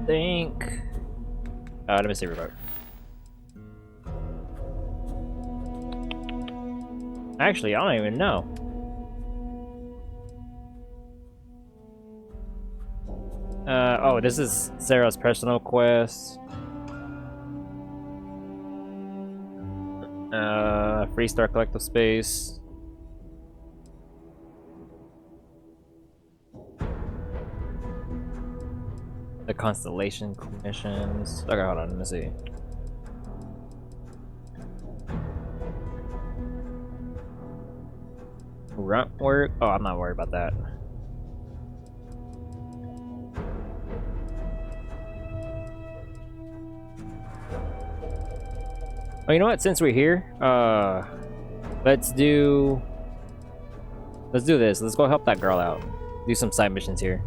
think. Let me see real quick. Actually, I don't even know. Oh, this is Sarah's personal quest. Free Star Collective Space. The Constellation missions. Okay, hold on, let me see. Grunt work? Oh, I'm not worried about that. Oh, you know what? Since we're here, let's do this. Let's go help that girl out. Do some side missions here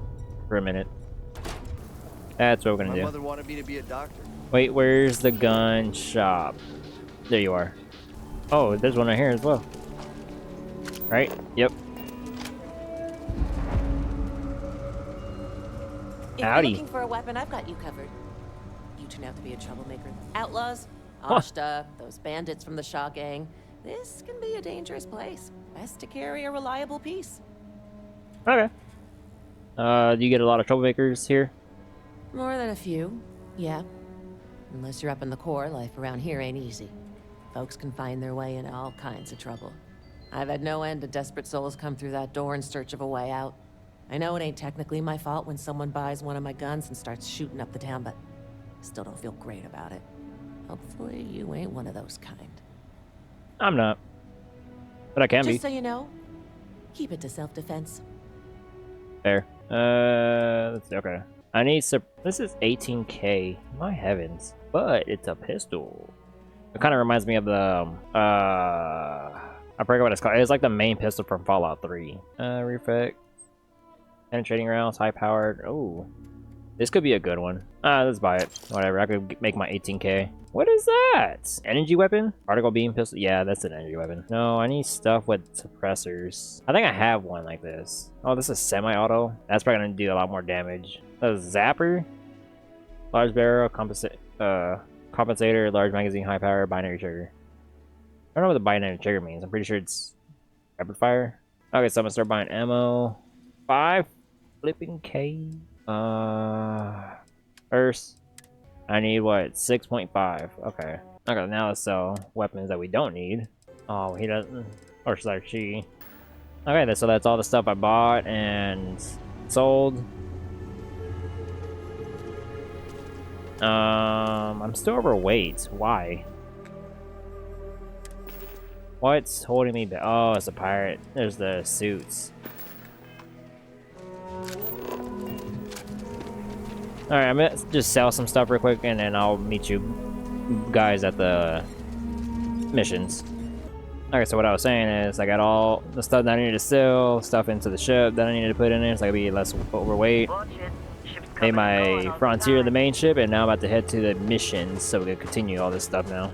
for a minute. That's what we're gonna do. My mother wanted me to be a doctor. Wait, where's the gun shop? There you are. Oh, there's one right here as well. Right? Yep. If you're Howdy. looking for a weapon, I've got you covered. You turn out to be a troublemaker. Outlaws, Ashta, those bandits from the Shaw gang. This can be a dangerous place. Best to carry a reliable piece. Okay. Do you get a lot of troublemakers here? More than a few, yeah. Unless you're up in the core, life around here ain't easy. Folks can find their way into all kinds of trouble. I've had no end of desperate souls come through that door in search of a way out. I know it ain't technically my fault when someone buys one of my guns and starts shooting up the town, but still don't feel great about it. Hopefully you ain't one of those kind. I'm not. But I can be. Just so you know, keep it to self-defense. Fair. Let's see. Okay. I need this is 18k. My heavens. But it's a pistol. It kind of reminds me of the I forget what it's called. It's like the main pistol from Fallout 3. Reflect. Penetrating rounds, high powered. Oh. This could be a good one. Let's buy it. Whatever. I could make my 18k. What is that? Energy weapon? Particle beam pistol? Yeah, that's an energy weapon. No, I need stuff with suppressors. I think I have one like this. Oh, this is semi-auto. That's probably gonna do a lot more damage. A zapper? Large barrel, compensator, large magazine, high power, binary trigger. I don't know what the binary trigger means. I'm pretty sure it's rapid fire. Okay, so I'm gonna start buying ammo. 5 flipping K. First, I need what? 6.5. Okay. Okay, now let's sell weapons that we don't need. Oh, he doesn't. Or sorry, she. Okay, so that's all the stuff I bought and sold. I'm still overweight. Why? What's holding me back? Oh, it's a pirate. There's the suits. Alright, I'm gonna just sell some stuff real quick and then I'll meet you guys at the missions. Okay, so what I was saying is I got all the stuff that I needed to sell, stuff into the ship that I needed to put in there so I could be less overweight. Made my Frontier the main ship, and now I'm about to head to the missions so we can continue all this stuff now.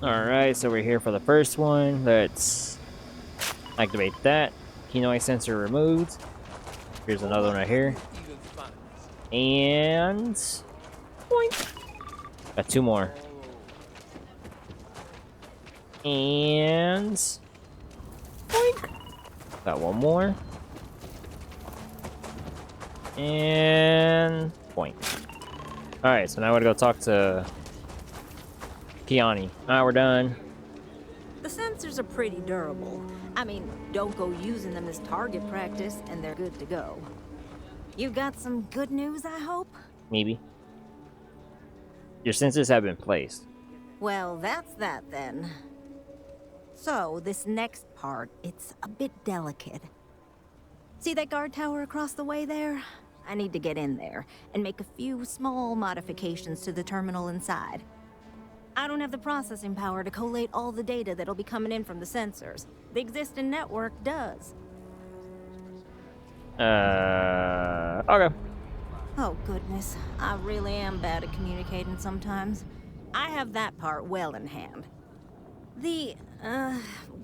Alright, so we're here for the first one. Let's activate that. Keoni sensor removed. Here's another one right here. And boink. Got 2 more. And boink. Got 1 more. And point. Alright, so now we're gonna go talk to Keoni. Alright, we're done. The sensors are pretty durable. I mean, don't go using them as target practice and they're good to go. You've got some good news, I hope? Maybe. Your sensors have been placed. Well, that's that then. So, this next part, it's a bit delicate. See that guard tower across the way there? I need to get in there and make a few small modifications to the terminal inside. I don't have the processing power to collate all the data that'll be coming in from the sensors. The existing network does. Okay. Oh goodness, I really am bad at communicating sometimes. I have that part well in hand. The,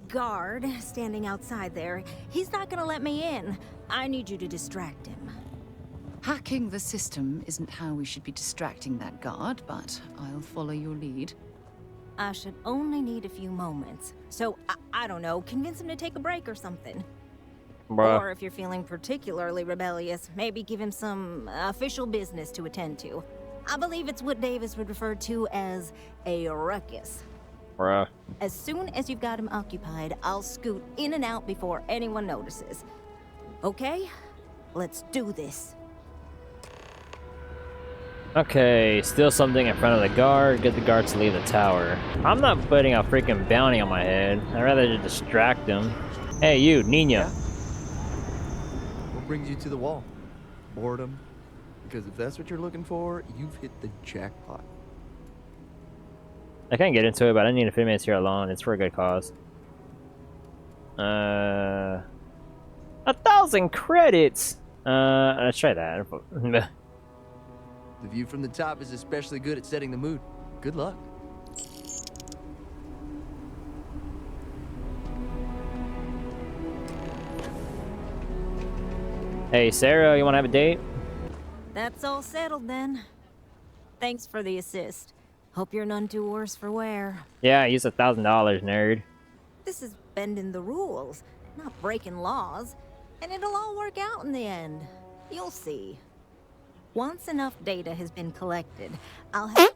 guard standing outside there, he's not gonna let me in. I need you to distract him. Hacking the system isn't how we should be distracting that guard, but I'll follow your lead. I should only need a few moments. So, I don't know, convince him to take a break or something. Bruh. Or if you're feeling particularly rebellious, maybe give him some official business to attend to. I believe it's what Davis would refer to as a ruckus. Bruh. As soon as you've got him occupied, I'll scoot in and out before anyone notices. Okay? Let's do this. Okay, steal something in front of the guard, get the guard to leave the tower. I'm not putting a freaking bounty on my head. I'd rather just distract him. Hey, you, Nina. Yeah? What brings you to the wall? Boredom? Because if that's what you're looking for, you've hit the jackpot. I can't get into it, but I need a few minutes here alone. It's for a good cause. 1,000 credits! Let's try that. The view from the top is especially good at setting the mood. Good luck. Hey, Sarah, you wanna have a date? That's all settled then. Thanks for the assist. Hope you're none too worse for wear. Yeah, use $1,000, nerd. This is bending the rules, not breaking laws. And it'll all work out in the end. You'll see. Once enough data has been collected, I'll have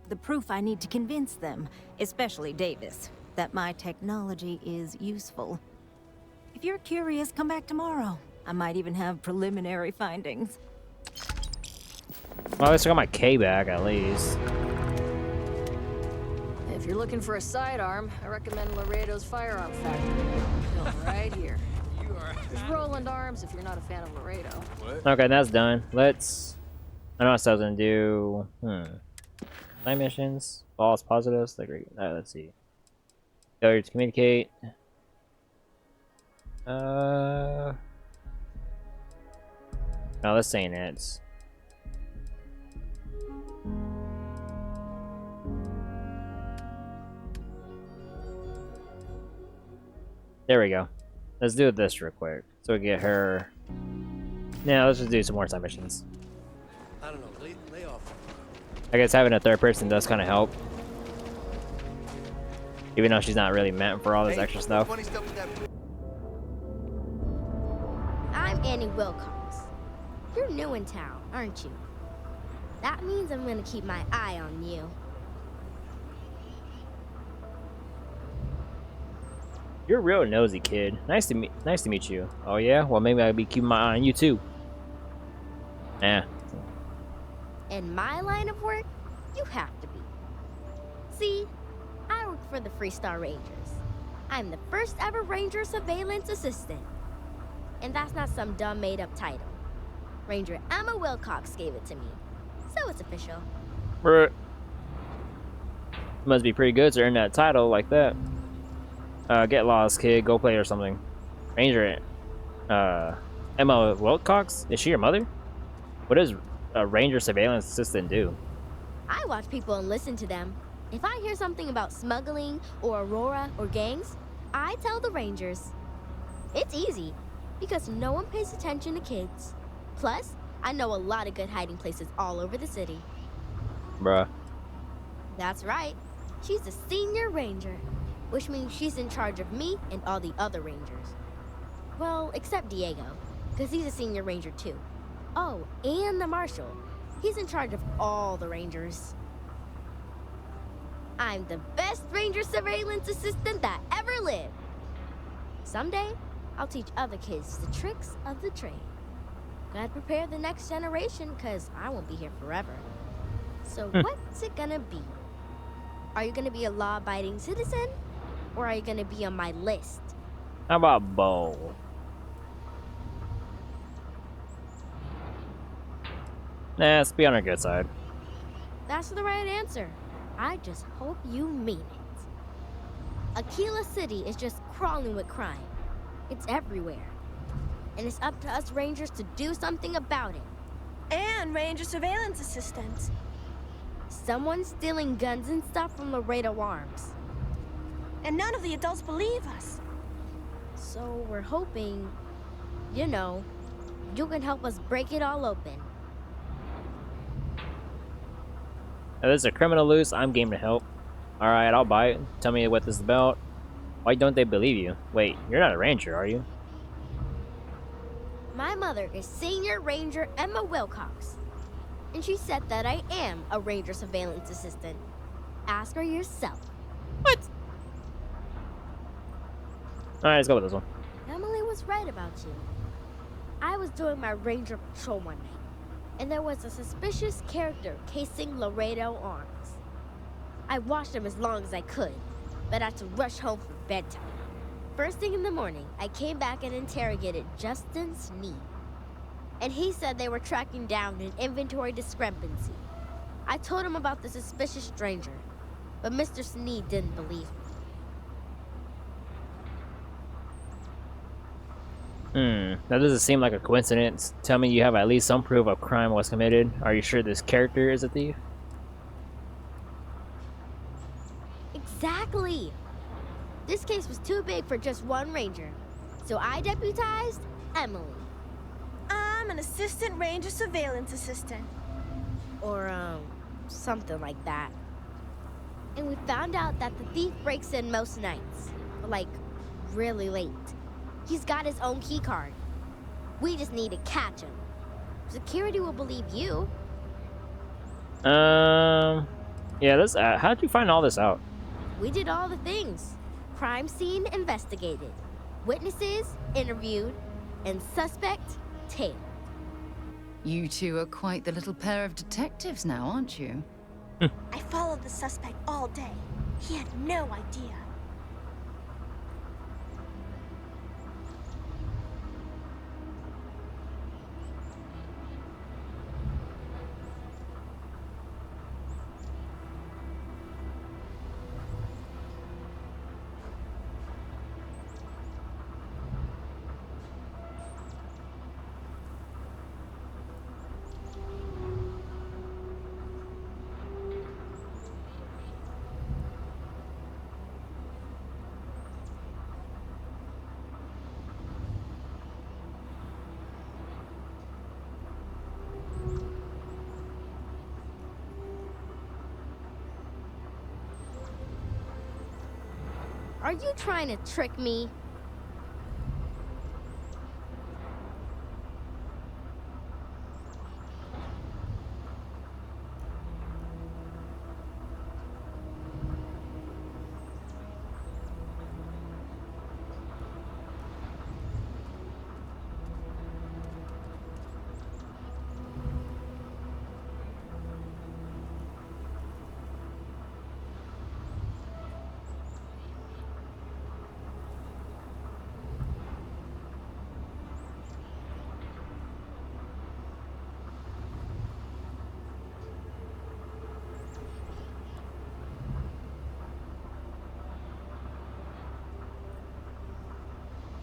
the proof I need to convince them, especially Davis, that my technology is useful. If you're curious, come back tomorrow. I might even have preliminary findings. Well, at least I got my K back, at least. If you're looking for a sidearm, I recommend Laredo's Firearm Factory. Built right here. There's Roland Arms if you're not a fan of Laredo. Okay, that's done. Let's... I know what I was gonna do. Night missions. False positives. Let's see. Failure to communicate. No, let's say it's. There we go. Let's do this real quick. So we get her. Now let's just do some more time missions. I don't know, lay off. I guess having a third person does kind of help. Even though she's not really meant for all this extra stuff. Funny stuff with that. I'm Annie Wilcox. You're new in town, aren't you? That means I'm gonna keep my eye on you. You're a real nosy kid. Nice to meet you. Oh yeah? Well, maybe I'll be keeping my eye on you too. Eh. In my line of work, you have to be. See, I work for the Freestar Rangers. I'm the first ever Ranger Surveillance Assistant. And that's not some dumb made-up title. Ranger Emma Wilcox gave it to me, so it's official. Bruh. Must be pretty good to earn that title like that. Get lost, kid. Go play or something. Ranger, Emma Wilcox? Is she your mother? What does a Ranger Surveillance Assistant do? I watch people and listen to them. If I hear something about smuggling or Aurora or gangs, I tell the Rangers. It's easy, because no one pays attention to kids. Plus, I know a lot of good hiding places all over the city. Bruh. That's right. She's a senior ranger, which means she's in charge of me and all the other rangers. Well, except Diego, because he's a senior ranger too. Oh, and the marshal. He's in charge of all the rangers. I'm the best ranger surveillance assistant that ever lived. Someday, I'll teach other kids the tricks of the trade. Gotta prepare the next generation, because I won't be here forever. So what's it gonna be? Are you gonna be a law-abiding citizen? Or are you gonna be on my list? How about both? Nah, let's be on our good side. That's the right answer. I just hope you mean it. Aquila City is just crawling with crime. It's everywhere. And it's up to us Rangers to do something about it. And Ranger Surveillance Assistants. Someone's stealing guns and stuff from Laredo Arms. And none of the adults believe us. So we're hoping, you know, You can help us break it all open. If there's a criminal loose, I'm game to help. Alright, I'll buy it. Tell me what this is about. Why don't they believe you? Wait, you're not a ranger, are you? My mother is Senior Ranger Emma Wilcox, and she said that I am a ranger surveillance assistant. Ask her yourself. What? Alright, let's go with this one. Emily was right about you. I was doing my ranger patrol one night, and there was a suspicious character casing Laredo Arms. I watched him as long as I could, but had to rush home for bedtime. First thing in the morning, I came back and interrogated Justin Sneed. And he said they were tracking down an inventory discrepancy. I told him about the suspicious stranger, but Mr. Sneed didn't believe me. That doesn't seem like a coincidence. Tell me you have at least some proof of crime was committed. Are you sure this character is a thief? Exactly! This case was too big for just one ranger, so I deputized Emily. I'm an assistant ranger surveillance assistant. Or, something like that. And we found out that the thief breaks in most nights, like, really late. He's got his own key card. We just need to catch him. Security will believe you. Yeah, this. How'd you find all this out? We did all the things. Crime scene investigated. Witnesses interviewed. And suspect tailed. You two are quite the little pair of detectives now, aren't you? I followed the suspect all day. He had no idea. Are you trying to trick me?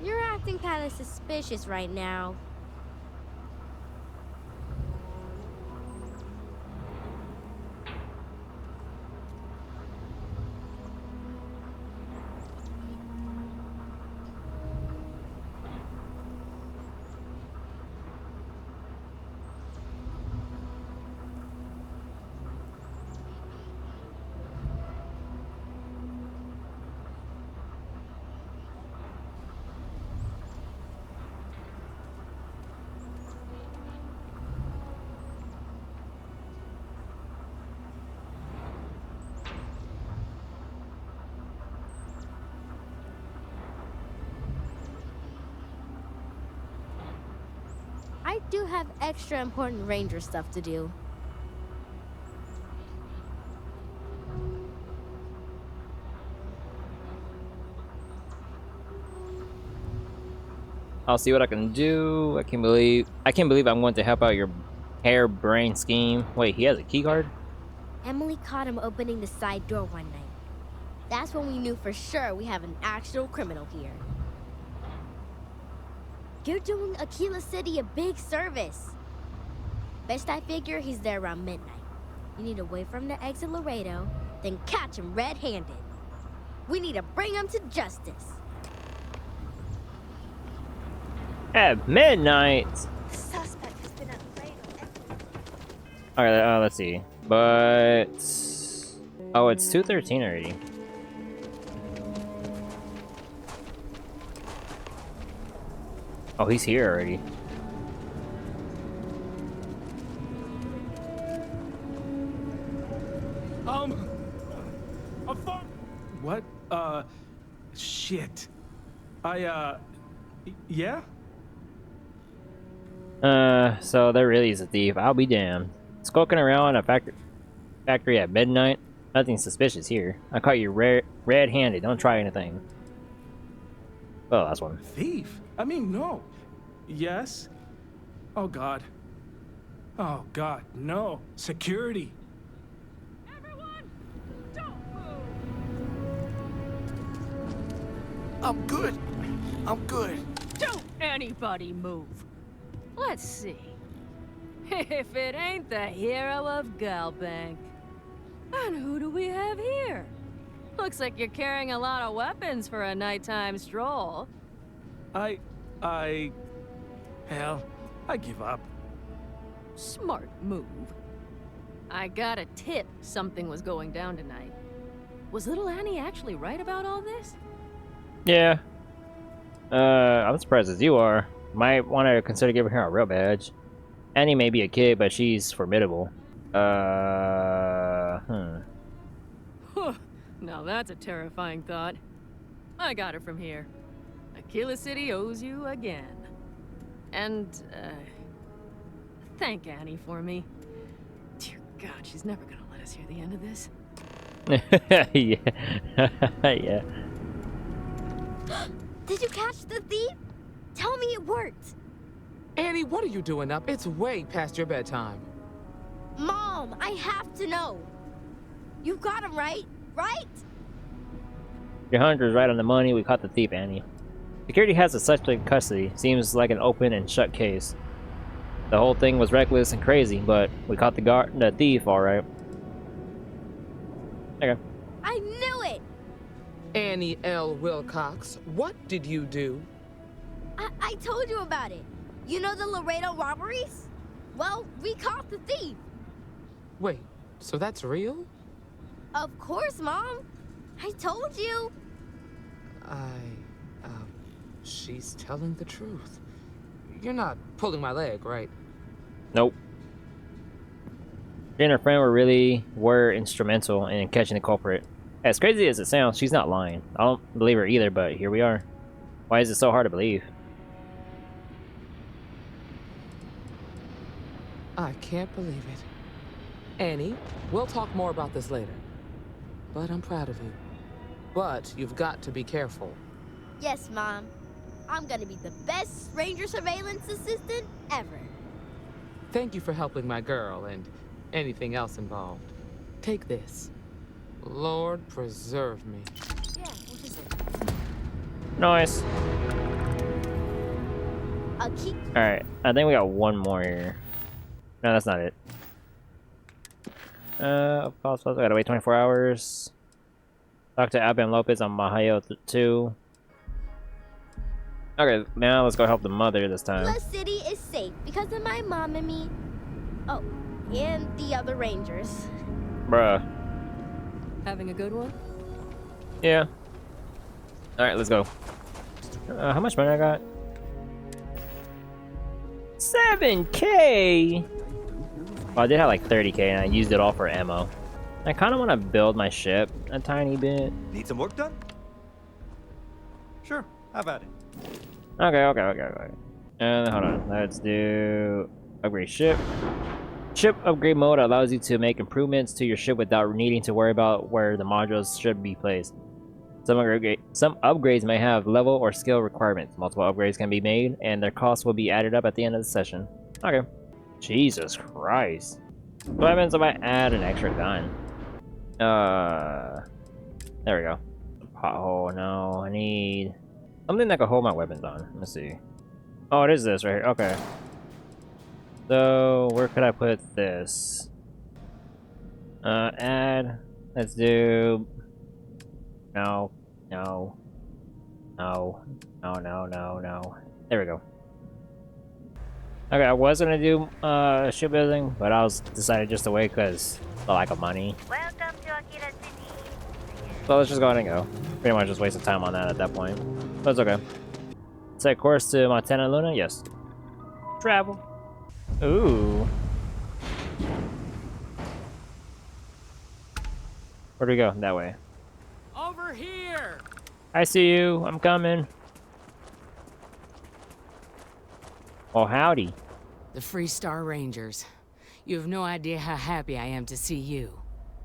You're acting kind of suspicious right now. I do have extra important ranger stuff to do. I'll see what I can do. I can't believe I'm going to help out your harebrained scheme. Wait, he has a key card? Emily caught him opening the side door one night. That's when we knew for sure we have an actual criminal here. You're doing Aquila City a big service. Best I figure he's there around midnight. You need to wait for him to exit Laredo, then catch him red-handed. We need to bring him to justice. At midnight? Alright, let's see. But... Oh, it's 2:13 already. Oh, he's here already. What? Shit. Yeah? So there really is a thief. I'll be damned. Skulking around a factory at midnight? Nothing suspicious here. I caught you red-handed. Don't try anything. Oh, that's one. Thief? I mean, no. Yes? Oh, God. Oh, God, no. Security. Everyone, don't move. I'm good. I'm good. Don't anybody move. Let's see. If it ain't the hero of Galbank. And who do we have here? Looks like you're carrying a lot of weapons for a nighttime stroll. Hell, I give up. Smart move. I got a tip something was going down tonight. Was little Annie actually right about all this? Yeah. I'm surprised as you are. Might want to consider giving her a real badge. Annie may be a kid, but she's formidable. Huh. Now that's a terrifying thought. I got it from here. Aquila City owes you again. And, thank Annie for me. Dear God, she's never gonna let us hear the end of this. Yeah. Yeah. Did you catch the thief? Tell me it worked. Annie, what are you doing up? It's way past your bedtime. Mom, I have to know. You got him right? Right? Your hunter's right on the money. We caught the thief, Annie. Security has the suspect in custody. Seems like an open and shut case. The whole thing was reckless and crazy, but we caught the thief, all right. Okay. I knew it. Annie L. Wilcox, what did you do? I told you about it. You know the Laredo robberies? Well, we caught the thief. Wait, so that's real? Of course, Mom. I told you. She's telling the truth. You're not pulling my leg, right? Nope. She and her friend were instrumental in catching the culprit. As crazy as it sounds, she's not lying. I don't believe her either, but here we are. Why is it so hard to believe? I can't believe it. Annie, we'll talk more about this later. But I'm proud of you. But you've got to be careful. Yes, Mom. I'm gonna be the best ranger surveillance assistant ever. Thank you for helping my girl and anything else involved. Take this. Lord preserve me. Yeah, what is it? Nice. A key. Alright, I think we got one more here. No, that's not it. Of course, I gotta wait 24 hours. Talk to Abby and Lopez on Mahayo 2. Okay, now let's go help the mother this time. The city is safe because of my mom and me. Oh, and the other rangers. Bruh. Having a good one? Yeah. Alright, let's go. How much money I got? 7K! Well, I did have like 30K and I used it all for ammo. I kind of want to build my ship a tiny bit. Need some work done? Sure, how about it? Okay. And hold on, let's do upgrade ship. Ship upgrade mode allows you to make improvements to your ship without needing to worry about where the modules should be placed. Some upgrades may have level or skill requirements. Multiple upgrades can be made, and their costs will be added up at the end of the session. Okay. Jesus Christ. What happens if I add an extra gun? There we go. Pothole, no, I need something that can hold my weapons on. Let's see. Oh, it is this right here. Okay. So, where could I put this? Add. Let's do... No. There we go. Okay, I was gonna do shipbuilding, but I was decided just to wait because the lack of money. Welcome to Akira City. So let's just go ahead and go. Pretty much just wasted time on that at that point. But it's okay. Set course to Montara Luna? Yes. Travel. Ooh. Where do we go? That way. Over here! I see you. I'm coming. Oh, howdy. The Free Star Rangers. You have no idea how happy I am to see you.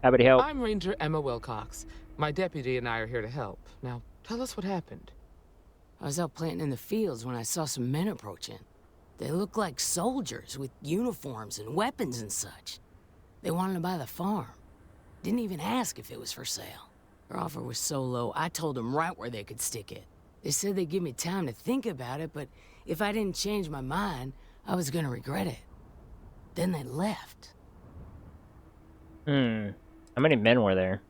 Happy to help. I'm Ranger Emma Wilcox. My deputy and I are here to help. Now, tell us what happened. I was out planting in the fields when I saw some men approaching. They looked like soldiers with uniforms and weapons and such. They wanted to buy the farm. Didn't even ask if it was for sale. Their offer was so low, I told them right where they could stick it. They said they'd give me time to think about it, but if I didn't change my mind, I was gonna regret it. Then they left. How many men were there?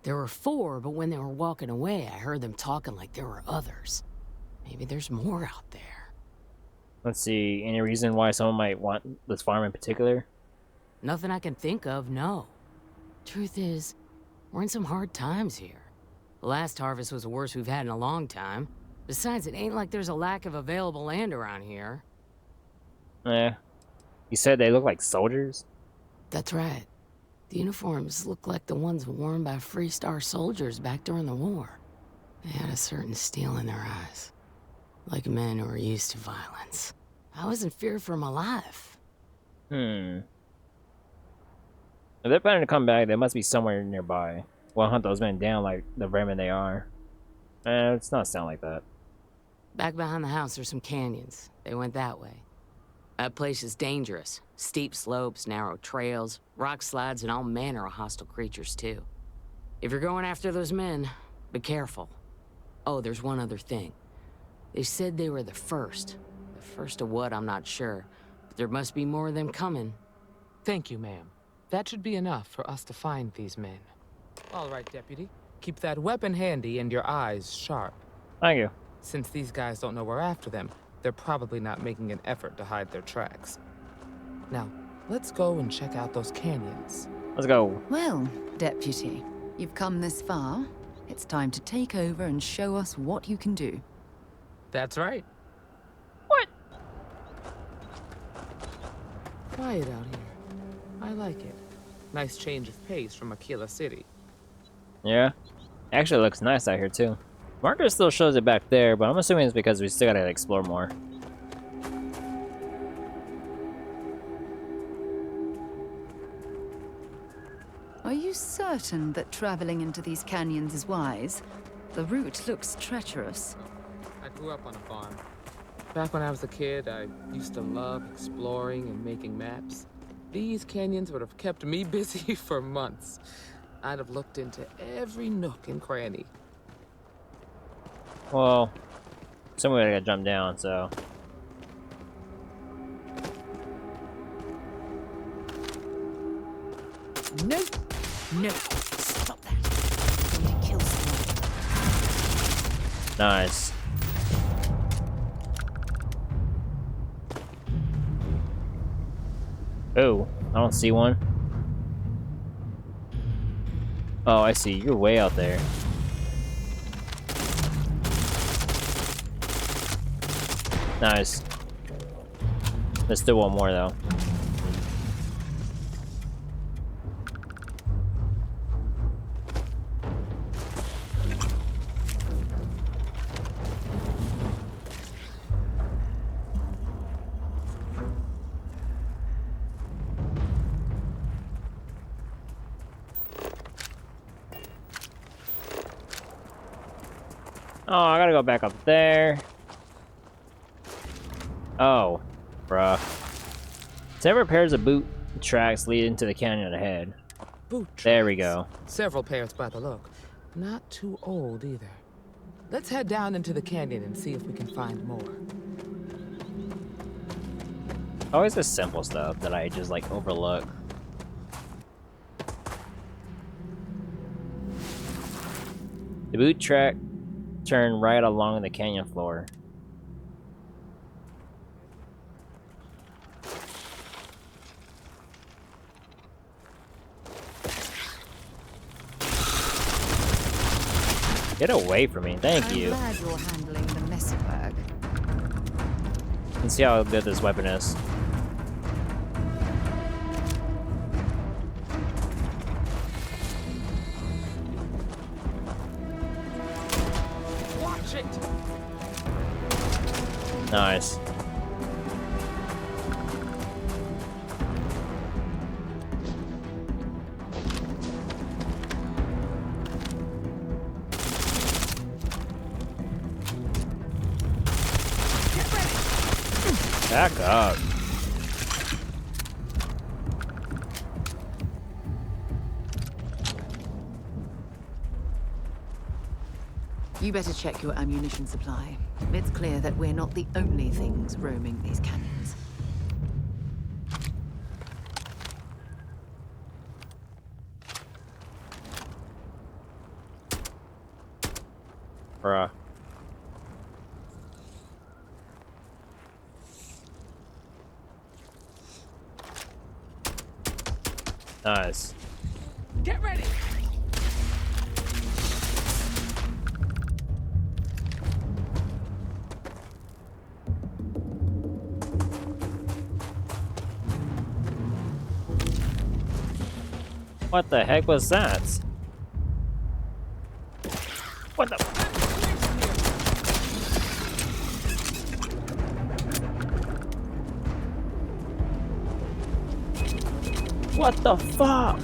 There were 4, but when they were walking away, I heard them talking like there were others. Maybe there's more out there. Let's see. Any reason why someone might want this farm in particular? Nothing I can think of, no. Truth is, we're in some hard times here. The last harvest was the worst we've had in a long time. Besides, it ain't like there's a lack of available land around here. Yeah. You said they look like soldiers? That's right. The uniforms look like the ones worn by Free Star soldiers back during the war. They had a certain steel in their eyes. Like men who are used to violence. I was in fear for my life. If they're planning to come back, they must be somewhere nearby. We'll hunt those men down like the vermin they are. It's not sound like that. Back behind the house there's some canyons. They went that way. That place is dangerous. Steep slopes, narrow trails, rock slides, and all manner of hostile creatures, too. If you're going after those men, be careful. Oh, there's one other thing. They said they were the first. The first of what, I'm not sure. But there must be more of them coming. Thank you, ma'am. That should be enough for us to find these men. All right, deputy. Keep that weapon handy and your eyes sharp. Thank you. Since these guys don't know we're after them, they're probably not making an effort to hide their tracks. Now, let's go and check out those canyons. Let's go. Well, Deputy, you've come this far. It's time to take over and show us what you can do. That's right. What? Quiet out here. I like it. Nice change of pace from Aquila City. Yeah. Actually looks nice out here too. Marker still shows it back there, but I'm assuming it's because we still gotta explore more. Are you certain that traveling into these canyons is wise? The route looks treacherous. I grew up on a farm. Back when I was a kid, I used to love exploring and making maps. These canyons would have kept me busy for months. I'd have looked into every nook and cranny. Well, somewhere I gotta jump down, so. No! No! Stop that! I'm going to kill someone. Nice. Oh, I don't see one. Oh, I see. You're way out there. Nice. There's still one more, though. Oh, I gotta go back up there. Oh, bruh. Several pairs of boot tracks lead into the canyon ahead. Boot tracks. There we go. Several pairs by the look. Not too old either. Let's head down into the canyon and see if we can find more. Always the simple stuff that I just like overlook. The boot track turn right along the canyon floor. Get away from me, thank you. I'm glad you're handling the messy work. Let's see how good this weapon is. Watch it! Nice. Back up. You better check your ammunition supply. It's clear that we're not the only things roaming these canyons. Bruh. Nice. Get ready! What the heck was that? What the? What the fuck?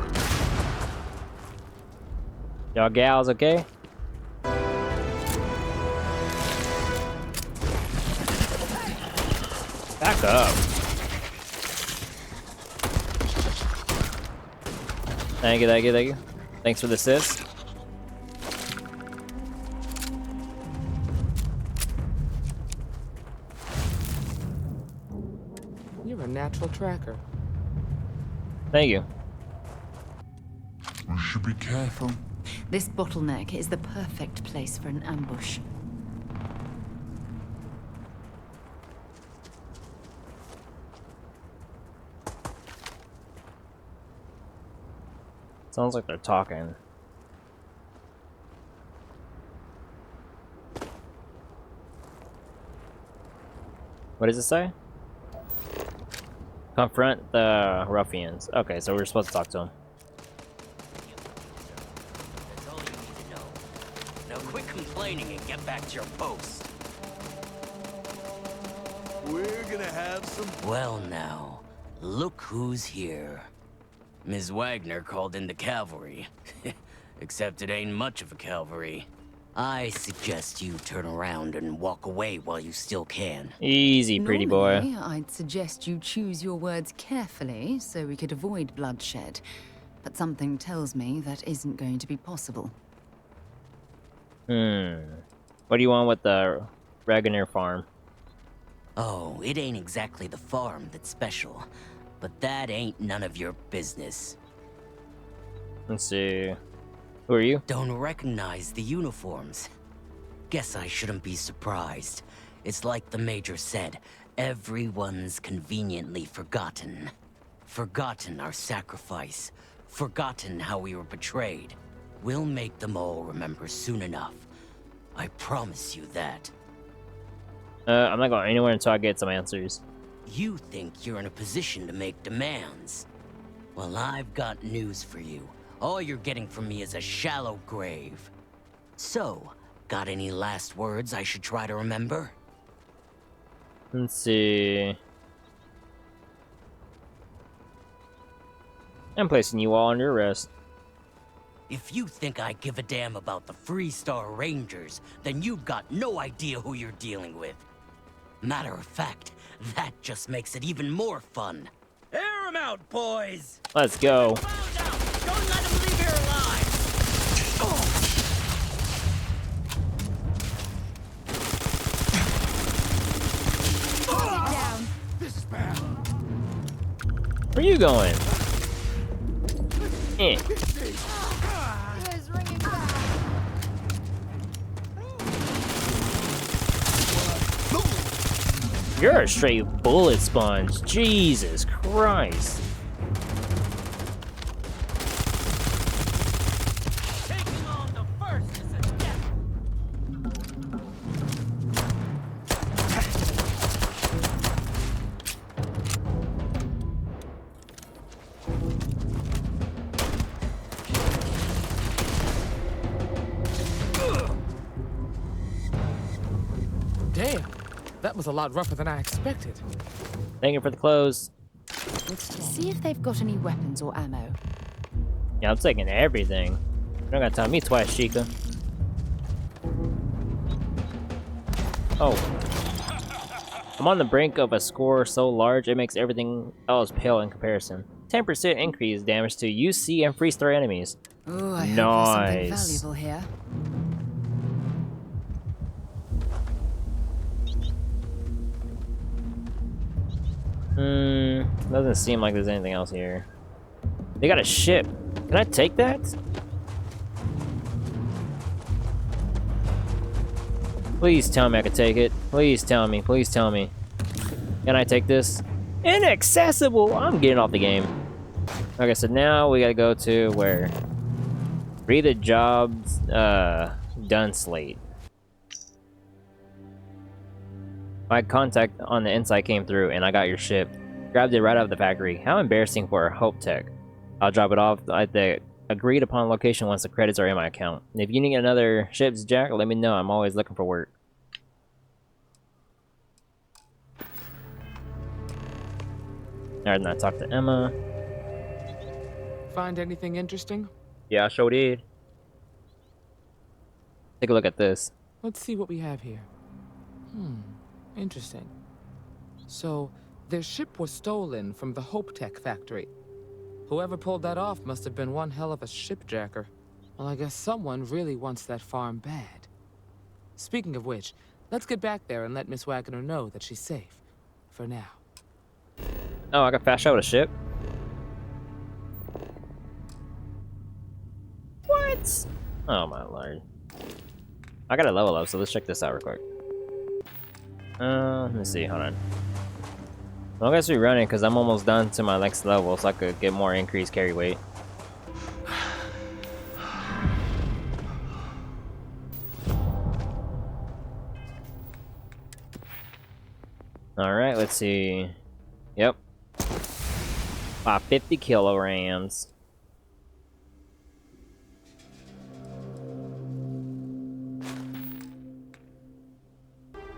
Y'all gals okay? Back up. Thank you, thank you, thank you. Thanks for the assist. You're a natural tracker. Thank you. We should be careful. This bottleneck is the perfect place for an ambush. Sounds like they're talking. What does it say? Confront the ruffians. Okay, so we're supposed to talk to them. That's all you need to know. Now quit complaining and get back to your post. We're gonna have some... Well now, look who's here. Ms. Wagner called in the cavalry. Except it ain't much of a cavalry. I suggest you turn around and walk away while you still can. Easy, pretty boy. Normally, I'd suggest you choose your words carefully so we could avoid bloodshed. But something tells me that isn't going to be possible. What do you want with the Wagner farm? Oh, it ain't exactly the farm that's special. But that ain't none of your business. Let's see. Who are you? Don't recognize the uniforms. Guess I shouldn't be surprised. It's like the Major said, everyone's conveniently forgotten. Forgotten our sacrifice. Forgotten how we were betrayed. We'll make them all remember soon enough. I promise you that. I'm not going anywhere until I get some answers. You think you're in a position to make demands. Well, I've got news for you. All you're getting from me is a shallow grave. So, got any last words I should try to remember? Let's see. I'm placing you all under arrest. If you think I give a damn about the Freestar Rangers, then you've got no idea who you're dealing with. Matter of fact, that just makes it even more fun. Air 'em out, boys! Let's go. Don't let them leave here alive! Down. This is bad. Where are you going? You're a straight bullet sponge. Jesus Christ. Taking on the first is a death. Damn, that was a lot rougher than I expected. Thank you for the clothes. See if they've got any weapons or ammo. Yeah, I'm taking everything. You don't gotta tell me twice, Chica. Oh. I'm on the brink of a score so large it makes everything else pale in comparison. 10% increase damage to UC and freeze throw enemies. Oh, I hope there's something Nice. valuable here. Doesn't seem like there's anything else here. They got a ship. Can I take that? Please tell me I can take it. Please tell me. Please tell me. Can I take this? Inaccessible! I'm getting off the game. Okay, so now we gotta go to where? Read the job's done slate. My contact on the inside came through and I got your ship. Grabbed it right out of the factory. How embarrassing for a Hope Tech. I'll drop it off at the agreed upon location once the credits are in my account. And if you need another ship's jack, let me know. I'm always looking for work. Alright, now talk to Emma. Find anything interesting? Yeah, I sure did. Take a look at this. Let's see what we have here. Interesting. So, their ship was stolen from the Hope Tech factory. Whoever pulled that off must have been one hell of a shipjacker. Well, I guess someone really wants that farm bad. Speaking of which, let's get back there and let Miss Wagner know that she's safe. For now. Oh, I got fast shot with a ship? What? Oh my lord. I got a level up, so let's check this out real quick. Let me see, hold on. Well, I guess we run it because I'm almost done to my next level, so I could get more increased carry weight. Alright, let's see. Yep. 50 kilograms.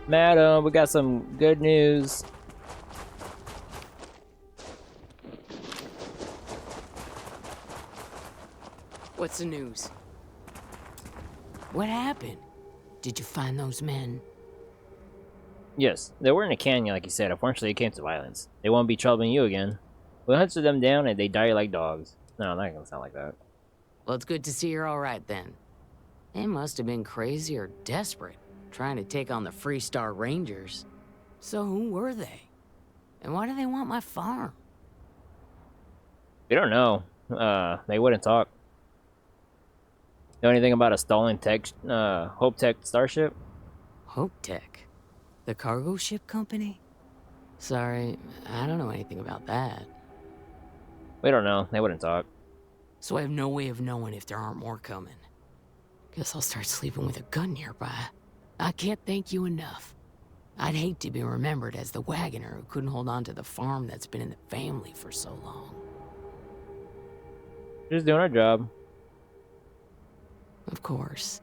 Madam, we got some good news. What's the news? What happened? Did you find those men? Yes, they were in a canyon like you said. Unfortunately, it came to violence. They won't be troubling you again. We'll hunted them down and they die like dogs. No, that ain't gonna sound like that. Well, it's good to see you're all right then. They must have been crazy or desperate, trying to take on the Freestar Rangers. So who were they? And why do they want my farm? We don't know. They wouldn't talk. Know anything about a stolen tech, Hope Tech starship? Hope Tech? The cargo ship company? Sorry, I don't know anything about that. We don't know. They wouldn't talk. So I have no way of knowing if there aren't more coming. Guess I'll start sleeping with a gun nearby. I can't thank you enough. I'd hate to be remembered as the wagoner who couldn't hold on to the farm that's been in the family for so long. Just doing our job. Of course.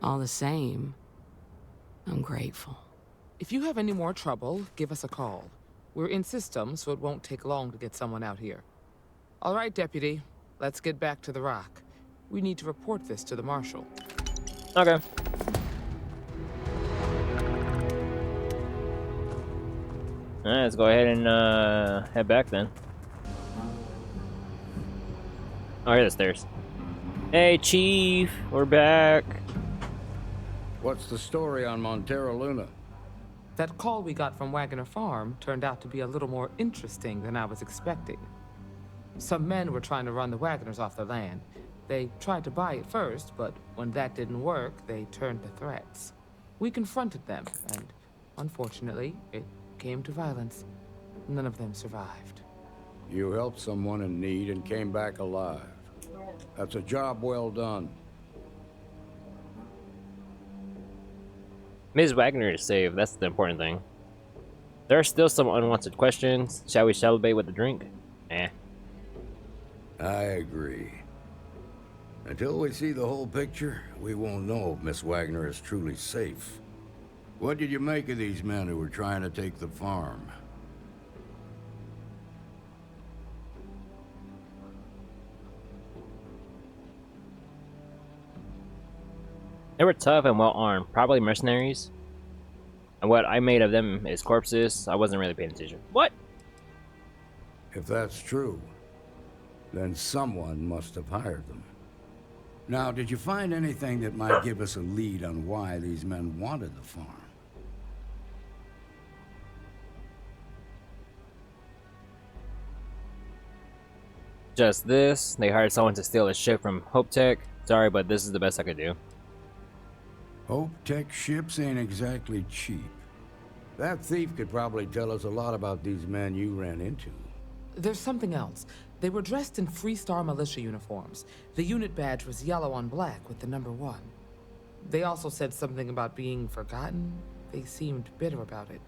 All the same, I'm grateful. If you have any more trouble, give us a call. We're in system, so it won't take long to get someone out here. All right, Deputy. Let's get back to the rock. We need to report this to the Marshal. Okay. Alright, let's go ahead and head back then. Oh, here the stairs. Hey, Chief, we're back. What's the story on Montara Luna? That call we got from Wagner Farm turned out to be a little more interesting than I was expecting. Some men were trying to run the Wagners off the land. They tried to buy it first, but when that didn't work, they turned to threats. We confronted them, and unfortunately, it came to violence. None of them survived. You helped someone in need and came back alive. That's a job well done. Ms. Wagner is safe, that's the important thing. There are still some unwanted questions. Shall we celebrate with a drink? Eh. I agree. Until we see the whole picture, we won't know if Miss Wagner is truly safe. What did you make of these men who were trying to take the farm? They were tough and well armed, probably mercenaries. And what I made of them is corpses. I wasn't really paying attention. What? If that's true, then someone must have hired them. Now, did you find anything that might give us a lead on why these men wanted the farm? Just this. They hired someone to steal a ship from Hope Tech. Sorry, but this is the best I could do. Hope Tech ships ain't exactly cheap. That thief could probably tell us a lot about these men you ran into. There's something else. They were dressed in Freestar militia uniforms. The unit badge was yellow on black with the number 1. They also said something about being forgotten. They seemed bitter about it,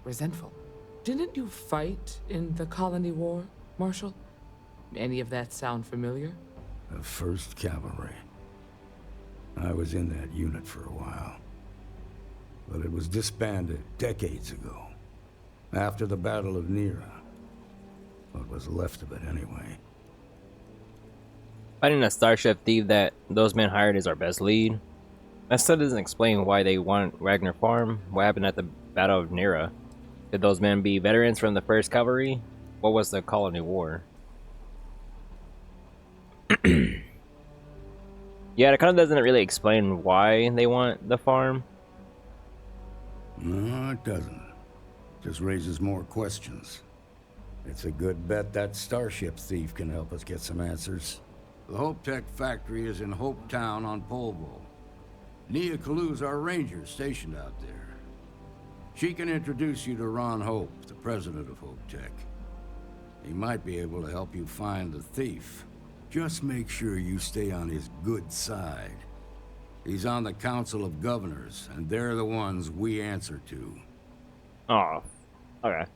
resentful. Didn't you fight in the Colony War, Marshal? Any of that sound familiar? The 1st Cavalry. I was in that unit for a while. But it was disbanded decades ago. After the Battle of Nera. What was left of it, anyway. Finding a starship thief that those men hired is our best lead. That still doesn't explain why they want Ragnar Farm. What happened at the Battle of Nera? Did those men be veterans from the 1st Cavalry? What was the Colony War? Yeah, it kind of doesn't really explain why they want the farm. No, it doesn't. Just raises more questions. It's a good bet that starship thief can help us get some answers. The Hope Tech factory is in Hope Town on Polvo. Nia Kalu's our ranger stationed out there. She can introduce you to Ron Hope, the president of Hope Tech. He might be able to help you find the thief. Just make sure you stay on his good side. He's on the Council of Governors, and they're the ones we answer to. Oh, okay.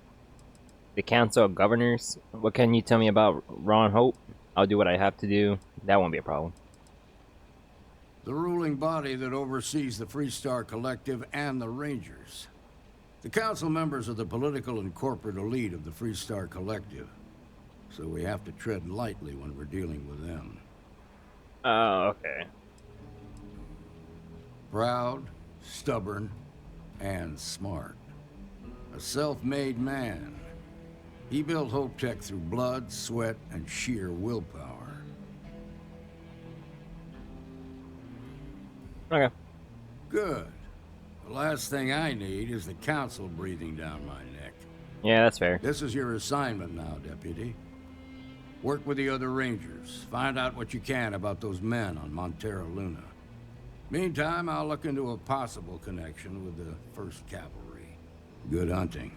The Council of Governors? What can you tell me about Ron Hope? I'll do what I have to do. That won't be a problem. The ruling body that oversees the Freestar Collective and the Rangers. The council members are the political and corporate elite of the Freestar Collective. So we have to tread lightly when we're dealing with them. Oh, okay. Proud, stubborn, and smart. A self-made man. He built Hope Tech through blood, sweat, and sheer willpower. Okay. Good. The last thing I need is the council breathing down my neck. Yeah, that's fair. This is your assignment now, Deputy. Work with the other Rangers. Find out what you can about those men on Montara Luna. Meantime, I'll look into a possible connection with the 1st Cavalry. Good hunting.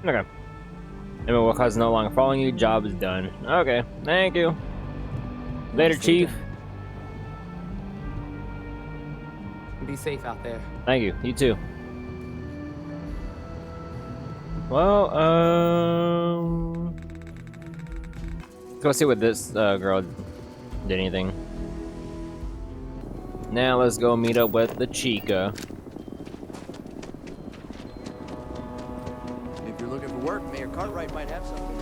Okay. Emma Wilcox is no longer following you. Job is done. Okay. Thank you. Later, Chief. Be safe out there. Thank you. You too. Well, let's go see what this girl did anything. Now let's go meet up with the Chica. If you're looking for work, Mayor Cartwright might have something.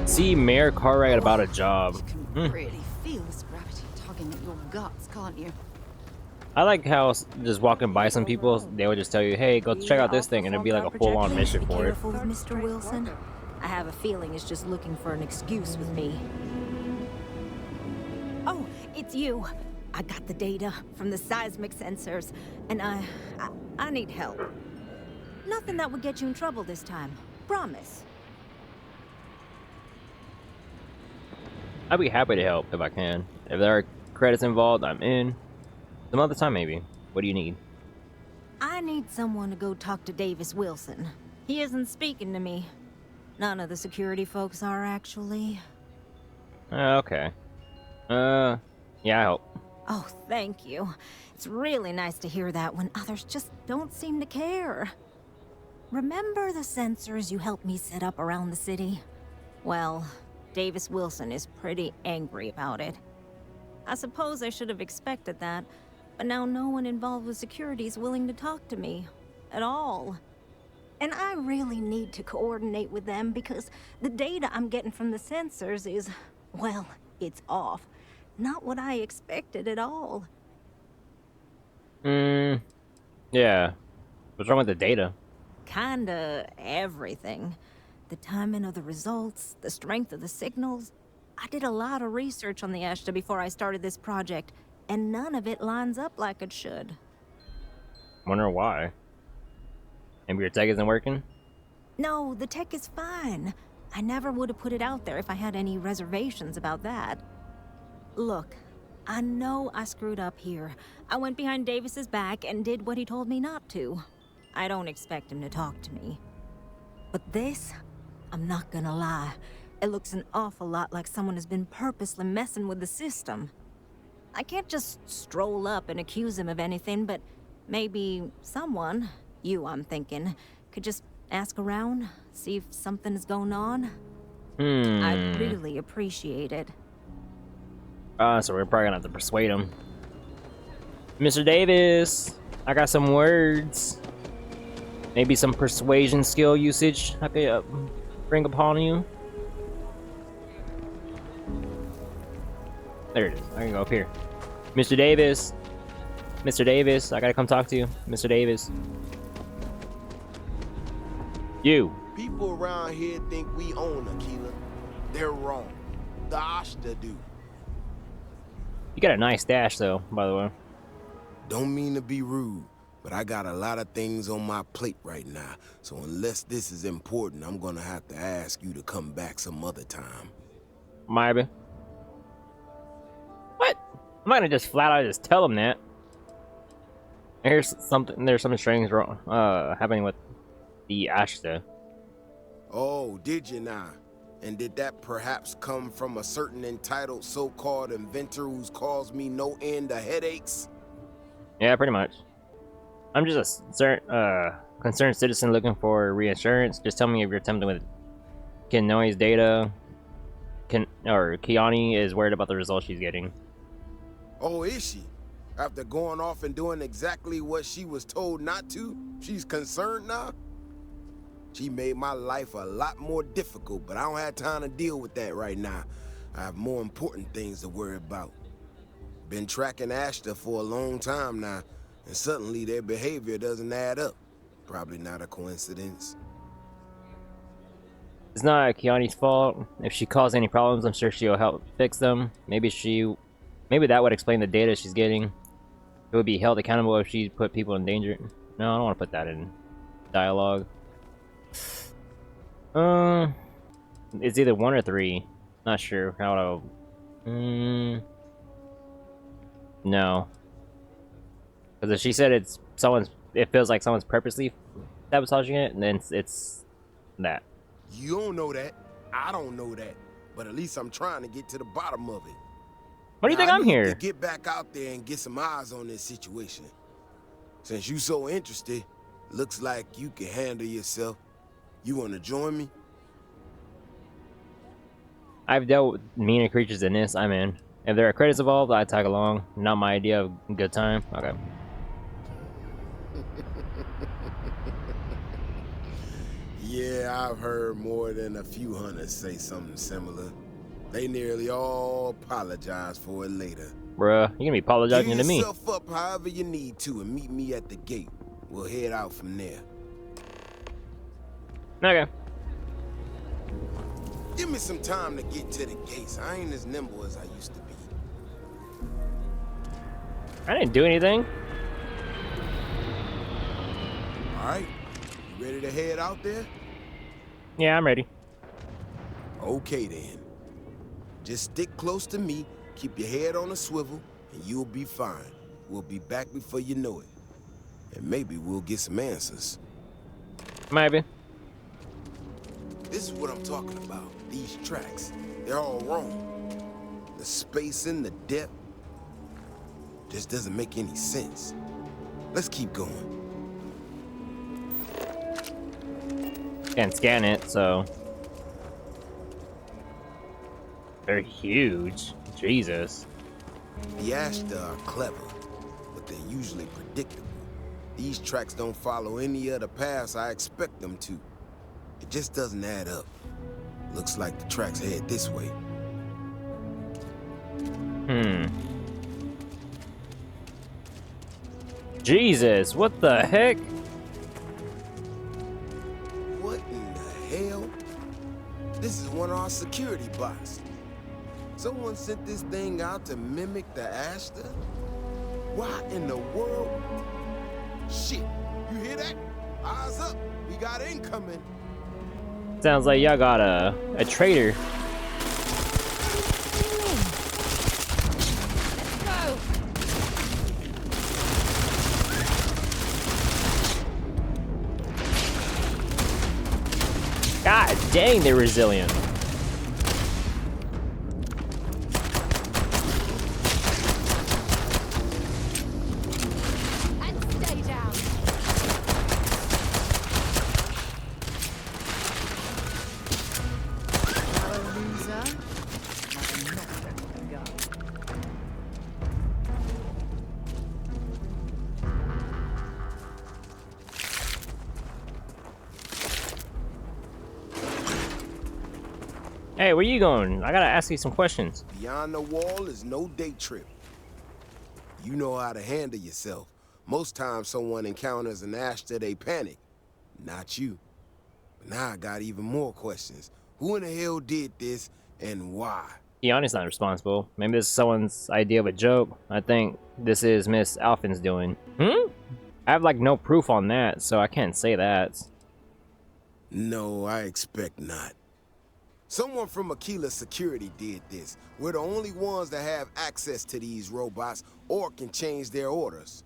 See Mayor Cartwright about a job. Really feel this gravity tugging at your guts, can't you? I like how just walking by some people, they would just tell you, hey, go check out this thing, and it'd be like a full-on mission for it. Careful with Mr. Wilson. I have a feeling it's just looking for an excuse with me. Oh, it's you. I got the data from the seismic sensors, and I need help. Nothing that would get you in trouble this time. Promise. I'd be happy to help if I can. If there are credits involved, I'm in. Some other time, maybe. What do you need? I need someone to go talk to Davis Wilson. He isn't speaking to me. None of the security folks are, actually. Okay. Yeah, I help. Oh, thank you. It's really nice to hear that when others just don't seem to care. Remember the sensors you helped me set up around the city? Well, Davis Wilson is pretty angry about it. I suppose I should have expected that, but now no one involved with security is willing to talk to me. At all. And I really need to coordinate with them because the data I'm getting from the sensors is, well, it's off. Not what I expected at all. Yeah. What's wrong with the data? Kinda everything. The timing of the results, the strength of the signals. I did a lot of research on the Ashta before I started this project, and none of it lines up like it should. Wonder why. Maybe your tech isn't working? No, the tech is fine. I never would have put it out there if I had any reservations about that. Look, I know I screwed up here. I went behind Davis's back and did what he told me not to. I don't expect him to talk to me. But this, I'm not gonna lie, it looks an awful lot like someone has been purposely messing with the system. I can't just stroll up and accuse him of anything, but maybe someone, you I'm thinking, could just ask around, see if something's going on. I'd really appreciate it. So we're probably gonna have to persuade him. Mr. Davis, I got some words. Maybe some persuasion skill usage I could bring upon you. There it is. I can go up here. Mr. Davis. Mr. Davis, I gotta come talk to you. Mr. Davis. You. People around here think we own Aquila. They're wrong. The Ashta do. You got a nice dash, though, by the way. Don't mean to be rude, but I got a lot of things on my plate right now. So unless this is important, I'm gonna have to ask you to come back some other time. Maybe. What? I'm not gonna just flat out just tell him that. There's something strange wrong happening with the Ashta. Oh, did you now? And did that perhaps come from a certain entitled so-called inventor who's caused me no end of headaches? Yeah, pretty much. I'm just a concerned citizen looking for reassurance. Just tell me if you're attempting with Keoni's data. Keoni is worried about the results she's getting. Oh, is she? After going off and doing exactly what she was told not to, she's concerned now? She made my life a lot more difficult, but I don't have time to deal with that right now. I have more important things to worry about. Been tracking Ashta for a long time now, and suddenly their behavior doesn't add up. Probably not a coincidence. It's not Keoni's fault. If she caused any problems, I'm sure she'll help fix them. Maybe that would explain the data she's getting. It would be held accountable if she put people in danger. No, I don't want to put that in dialogue. It's either 1 or 3. Not sure how to. No. Because if she said it feels like someone's purposely sabotaging it, and then it's that. You don't know that. I don't know that. But at least I'm trying to get to the bottom of it. What do you think I'm here? To get back out there and get some eyes on this situation. Since you so interested, looks like you can handle yourself. You want to join me? I've dealt with meaner creatures than this. I'm in. If there are credits involved, I tag along. Not my idea of a good time. Okay. Yeah, I've heard more than a few hunters say something similar. They nearly all apologize for it later. Bruh, you're gonna be apologizing to me. Give yourself up however you need to and meet me at the gate. We'll head out from there. Okay. Give me some time to get to the gates. I ain't as nimble as I used to be. I didn't do anything. All right, you ready to head out there? Yeah, I'm ready. Okay then. Just stick close to me, keep your head on a swivel, and you'll be fine. We'll be back before you know it. And maybe we'll get some answers. Maybe. This is what I'm talking about. These tracks. They're all wrong. The spacing, the depth, just doesn't make any sense. Let's keep going. Can't scan it, so. They're huge. Jesus. The Ashta are clever, but they're usually predictable. These tracks don't follow any other paths I expect them to. It just doesn't add up. Looks like the tracks head this way. Jesus, what the heck? What in the hell? This is one of our security bots. Someone sent this thing out to mimic the Ashta? Why in the world? Shit, you hear that? Eyes up, we got incoming. Sounds like y'all got a traitor. God dang, they're resilient. And stay down. Loser. Hey, where you going? I gotta ask you some questions. Beyond the wall is no day trip. You know how to handle yourself. Most times someone encounters an Ashta, they panic. Not you. But now I got even more questions. Who in the hell did this, and why? Keoni's not responsible. Maybe this is someone's idea of a joke. I think this is Miss Alphin's doing. I have like no proof on that, so I can't say that. No, I expect not. Someone from Mikaela Security did this. We're the only ones that have access to these robots or can change their orders.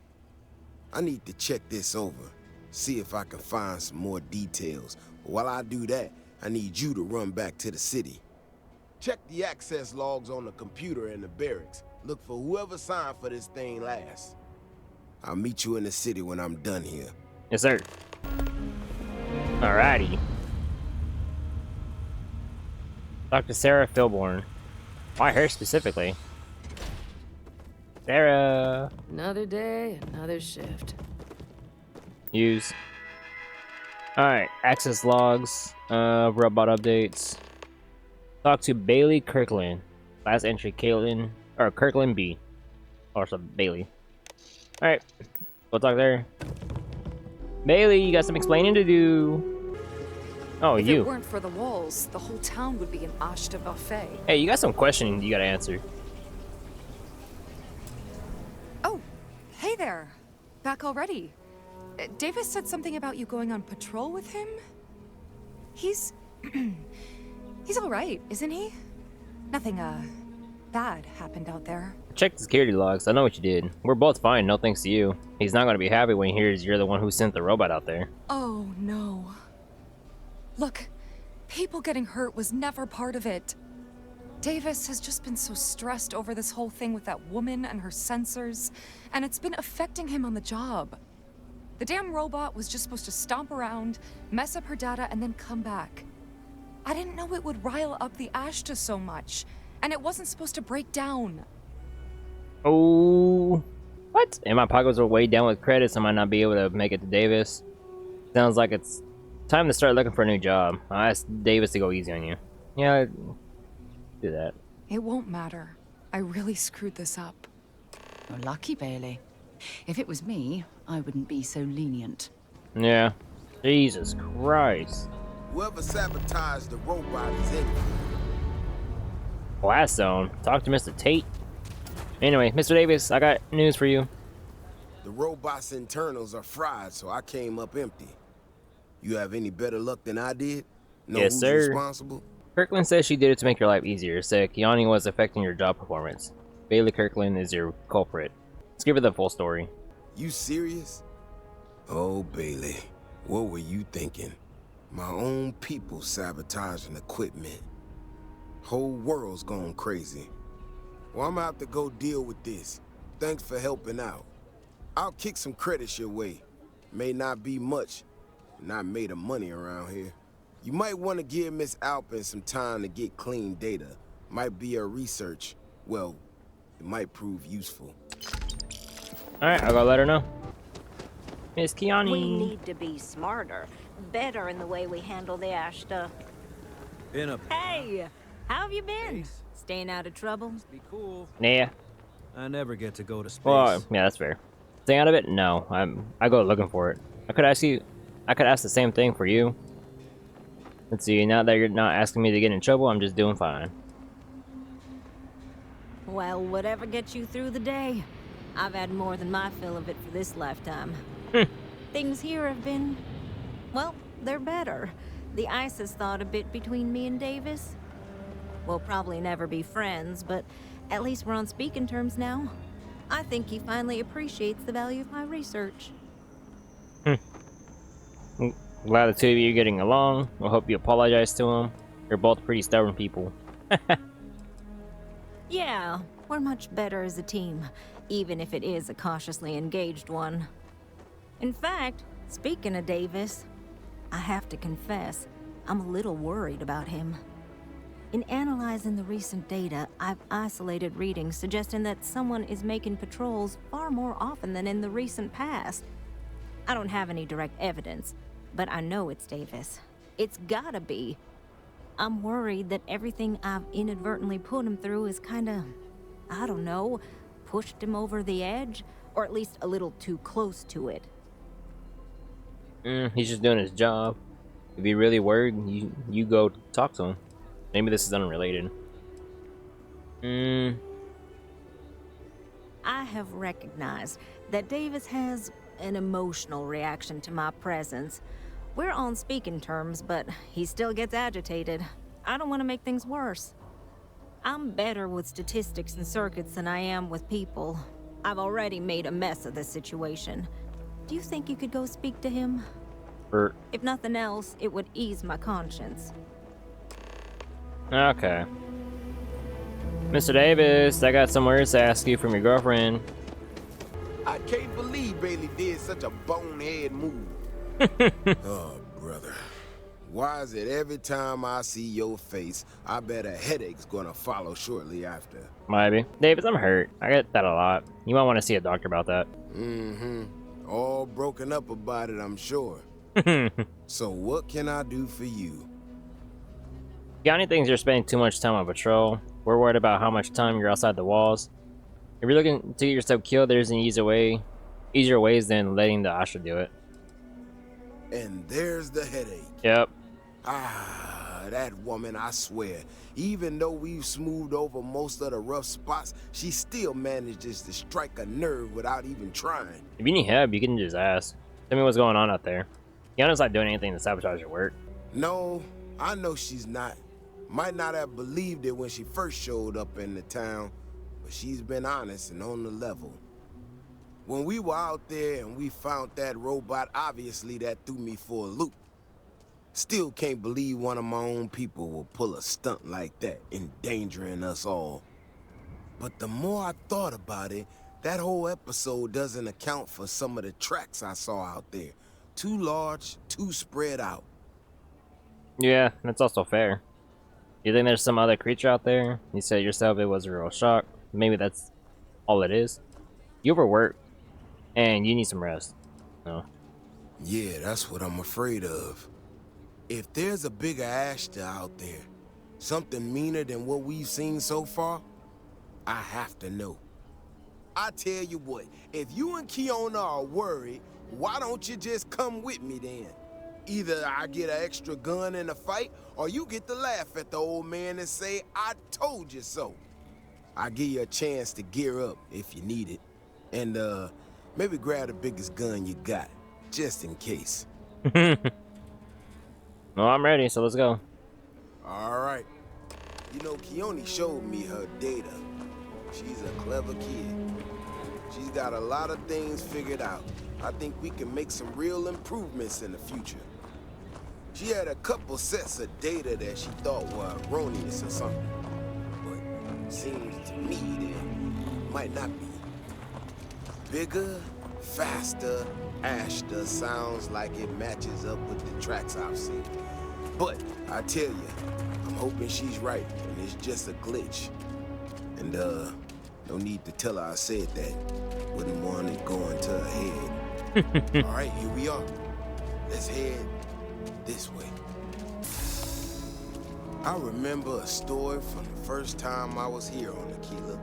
I need to check this over, see if I can find some more details. But while I do that, I need you to run back to the city. Check the access logs on the computer in the barracks. Look for whoever signed for this thing last. I'll meet you in the city when I'm done here. Yes, sir. Alrighty. Dr. Sarah Filborn. Why her specifically? Sarah. Another day, another shift. Use. Alright, access logs, robot updates. Talk to Bailey Kirkland. Last entry, Caitlin, or Kirkland B. Or some Bailey. Alright, we'll talk there. Bailey, you got some explaining to do. Oh, if you. it weren't for the walls, the whole town would be an Ashta buffet. Hey, you got some questioning you gotta answer. Oh, hey there. Back already. Davis said something about you going on patrol with him? He's... he's alright, isn't he? Nothing, bad happened out there. Check the security logs. I know what you did. We're both fine, no thanks to you. He's not gonna be happy when he hears you're the one who sent the robot out there. Oh, no. Look, people getting hurt was never part of it. Davis has just been so stressed over this whole thing with that woman and her sensors, and it's been affecting him on the job. The damn robot was just supposed to stomp around, mess up her data, and then come back. I didn't know it would rile up the Ashta so much, and it wasn't supposed to break down. Oh, what? And my pockets are way down with credits. I might not be able to make it to Davis. Sounds like it's time to start looking for a new job. I asked Davis to go easy on you. Yeah, do that. It won't matter. I really screwed this up. You're lucky, Bailey. If it was me, I wouldn't be so lenient. Yeah. Jesus Christ. Whoever sabotaged the robot is in. Blast zone. Talk to Mr. Tate. Anyway, Mr. Davis, I got news for you. The robot's internals are fried, so I came up empty. You have any better luck than I did? Know Yes, who's sir. responsible? Kirkland says she did it to make your life easier. Said Keoni was affecting your job performance. Bailey Kirkland is your culprit. Let's give her the full story. You serious? Oh, Bailey, what were you thinking? My own people sabotaging equipment. Whole world's going crazy. Well, I'm gonna have to go deal with this. Thanks for helping out. I'll kick some credits your way. May not be much. Not made of money around here. You might want to give Miss Alpin some time to get clean data. Might be her research, well, It might prove useful. Alright, I'll go let her know. Miss Keoni. We need to be smarter, better in the way we handle the ash stuff. Hey, how have you been? Staying out of trouble? Be cool. Nah. I never get to go to space. Well, yeah, that's fair. Staying out of it? No. I go looking for it. I could ask the same thing for you. Let's see, now that you're not asking me to get in trouble, I'm just doing fine. Well, whatever gets you through the day. I've had more than my fill of it for this lifetime. Things here have been... well, they're better. The ice has thawed a bit between me and Davis. We'll probably never be friends, but at least we're on speaking terms now. I think he finally appreciates the value of my research. Glad the two of you are getting along. I hope you apologize to him. You're both pretty stubborn people. Yeah, we're much better as a team, even if it is a cautiously engaged one. In fact, speaking of Davis, I have to confess, I'm a little worried about him. In analyzing the recent data, I've isolated readings suggesting that someone is making patrols far more often than in the recent past. I don't have any direct evidence, but I know it's Davis. It's gotta be. I'm worried that everything I've inadvertently put him through is kinda, I don't know, pushed him over the edge, or at least a little too close to it. He's just doing his job. If you're really worried, you go talk to him. Maybe this is unrelated. I have recognized that Davis has an emotional reaction to my presence. We're on speaking terms, but he still gets agitated. I don't want to make things worse. I'm better with statistics and circuits than I am with people. I've already made a mess of this situation. Do you think you could go speak to him? If nothing else, it would ease my conscience. Okay. Mr. Davis, I got some words to ask you from your girlfriend. I can't believe Bailey did such a bonehead move. Oh, brother. Why is it every time I see your face, I bet a headache's gonna follow shortly after? Maybe. Davis, I'm hurt. I get that a lot. You might want to see a doctor about that. All broken up about it, I'm sure. So what can I do for you? Keoni thinks you're spending too much time on patrol. We're worried about how much time you're outside the walls. If you're looking to get yourself killed, there's an easier ways than letting the Asha do it. And there's the headache. Yep. Ah, that woman, I swear. Even though we've smoothed over most of the rough spots, she still manages to strike a nerve without even trying. If you need help, you can just ask. Tell me what's going on out there. Keoni's not doing anything to sabotage your work. No, I know she's not. Might not have believed it when she first showed up in the town, but she's been honest and on the level. When we were out there and we found that robot, obviously that threw me for a loop. Still can't believe one of my own people will pull a stunt like that, endangering us all. But the more I thought about it, that whole episode doesn't account for some of the tracks I saw out there. Too large, too spread out. Yeah, that's also fair. You think there's some other creature out there? You said yourself it was a real shock. Maybe that's all it is. You overwork, and you need some rest. No. Yeah, that's what I'm afraid of. If there's a bigger Ashta out there, something meaner than what we've seen so far, I have to know. I tell you what, if you and Keoni are worried, why don't you just come with me then? Either I get an extra gun in the fight, or you get to laugh at the old man and say, I told you so. I'll give you a chance to gear up if you need it. And, maybe grab the biggest gun you got, just in case. No, I'm ready, so let's go. All right. You know, Keoni showed me her data. She's a clever kid. She's got a lot of things figured out. I think we can make some real improvements in the future. She had a couple sets of data that she thought were erroneous or something. But seems to me they might not be. Bigger, faster, Ashta sounds like it matches up with the tracks I've seen. But I tell you, I'm hoping she's right and it's just a glitch. And No need to tell her I said that. Wouldn't want it going to her head. All right, here we are. Let's head this way. I remember a story from the first time I was here on Aquila.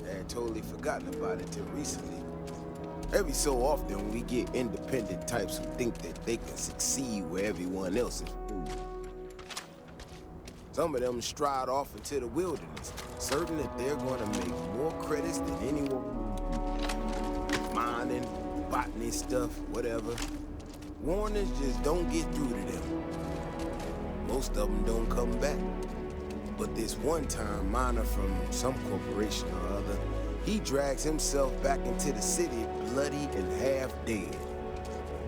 I had totally forgotten about it till recently. Every so often, we get independent types who think that they can succeed where everyone else is fooled. Some of them stride off into the wilderness, certain that they're going to make more credits than anyone. Mining, botany stuff, whatever. Warnings just don't get through to them. Most of them don't come back. But this one time, miner from some corporation or other, he drags himself back into the city bloody and half dead.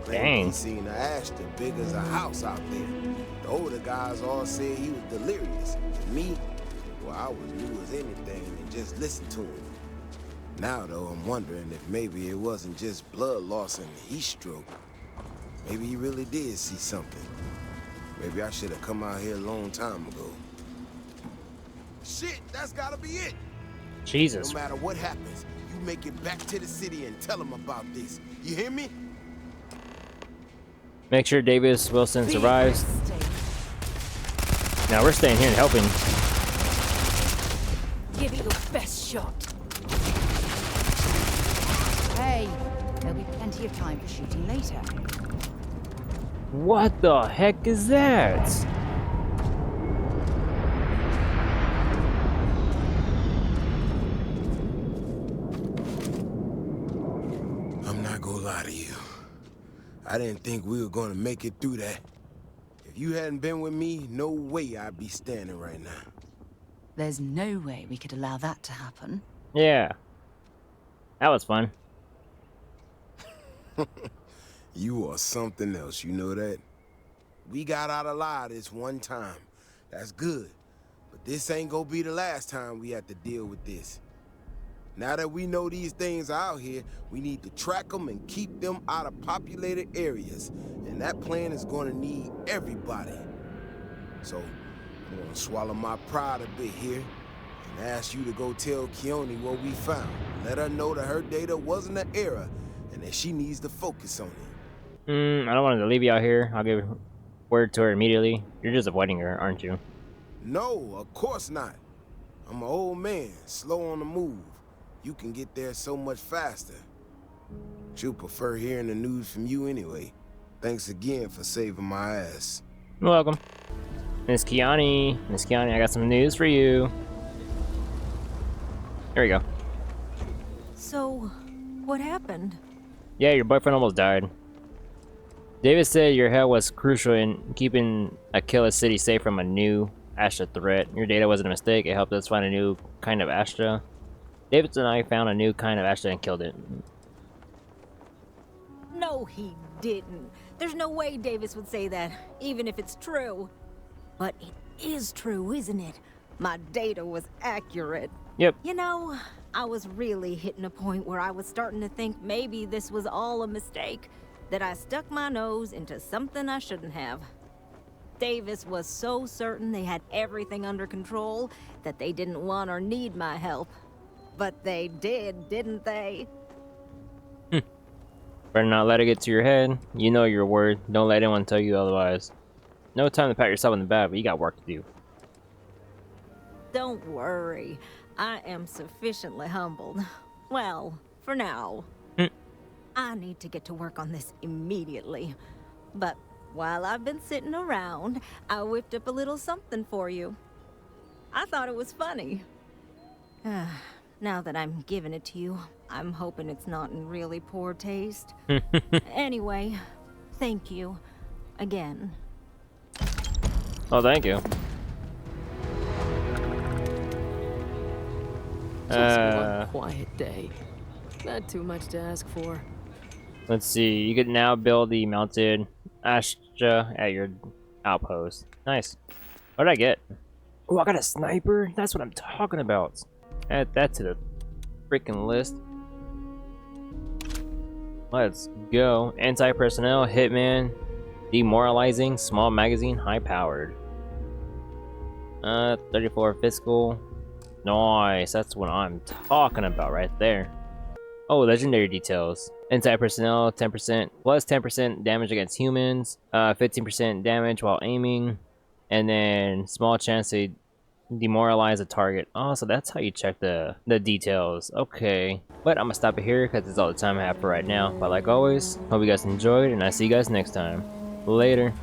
Dang. He seen an Ashton big as a house out there. The older guys all said he was delirious. To me, well, I was new as anything and just listened to him. Now, though, I'm wondering if maybe it wasn't just blood loss and heat stroke. Maybe he really did see something. Maybe I should have come out here a long time ago. Shit, that's gotta be it. Jesus. No matter what happens, you make it back to the city and tell them about this. You hear me? Make sure Davis Wilson survives. Now we're staying here and helping. Give it your best shot. Hey, there'll be plenty of time for shooting later. What the heck is that? I'm not gonna lie to you. I didn't think we were gonna make it through that. If you hadn't been with me, no way I'd be standing right now. There's no way we could allow that to happen. Yeah. That was fun. You are something else, you know that? We got out alive this one time. That's good. But this ain't gonna be the last time we have to deal with this. Now that we know these things are out here, we need to track them and keep them out of populated areas. And that plan is gonna need everybody. So, I'm gonna swallow my pride a bit here and ask you to go tell Keoni what we found. Let her know that her data wasn't an error and that she needs to focus on it. I don't want to leave you out here. I'll give word to her immediately. You're just avoiding her, aren't you? No, of course not. I'm an old man, slow on the move. You can get there so much faster. She'll prefer hearing the news from you anyway. Thanks again for saving my ass. You're welcome. Miss Keoni, I got some news for you. There we go. So, what happened? Yeah, your boyfriend almost died. Davis said your help was crucial in keeping Aquila City safe from a new Astra threat. Your data wasn't a mistake. It helped us find a new kind of Astra. Davis and I found a new kind of Astra and killed it. No, he didn't. There's no way Davis would say that, even if it's true. But it is true, isn't it? My data was accurate. Yep. You know, I was really hitting a point where I was starting to think maybe this was all a mistake. That I stuck my nose into something I shouldn't have. Davis was so certain they had everything under control that they didn't want or need my help. But they did, didn't they? Better not let it get to your head. You know your word. Don't let anyone tell you otherwise. No time to pat yourself on the back, but you got work to do. Don't worry. I am sufficiently humbled. Well, for now. I need to get to work on this immediately. But while I've been sitting around, I whipped up a little something for you. I thought it was funny. Now that I'm giving it to you, I'm hoping it's not in really poor taste. Anyway, thank you. Again. Oh, thank you. Just one quiet day. Not too much to ask for. Let's see. You can now build the mounted Astra at your outpost. Nice. What did I get? Oh, I got a sniper? That's what I'm talking about. Add that to the freaking list. Let's go. Anti-personnel, hitman, demoralizing, small magazine, high-powered. 34 physical. Nice, that's what I'm talking about right there. Oh, legendary details. Inside personnel, 10%, plus 10% damage against humans, 15% damage while aiming, and then small chance to demoralize a target. Oh, so that's how you check the details. Okay. But I'm gonna stop it here because that's all the time I have for right now. But like always, hope you guys enjoyed, and I'll see you guys next time. Later.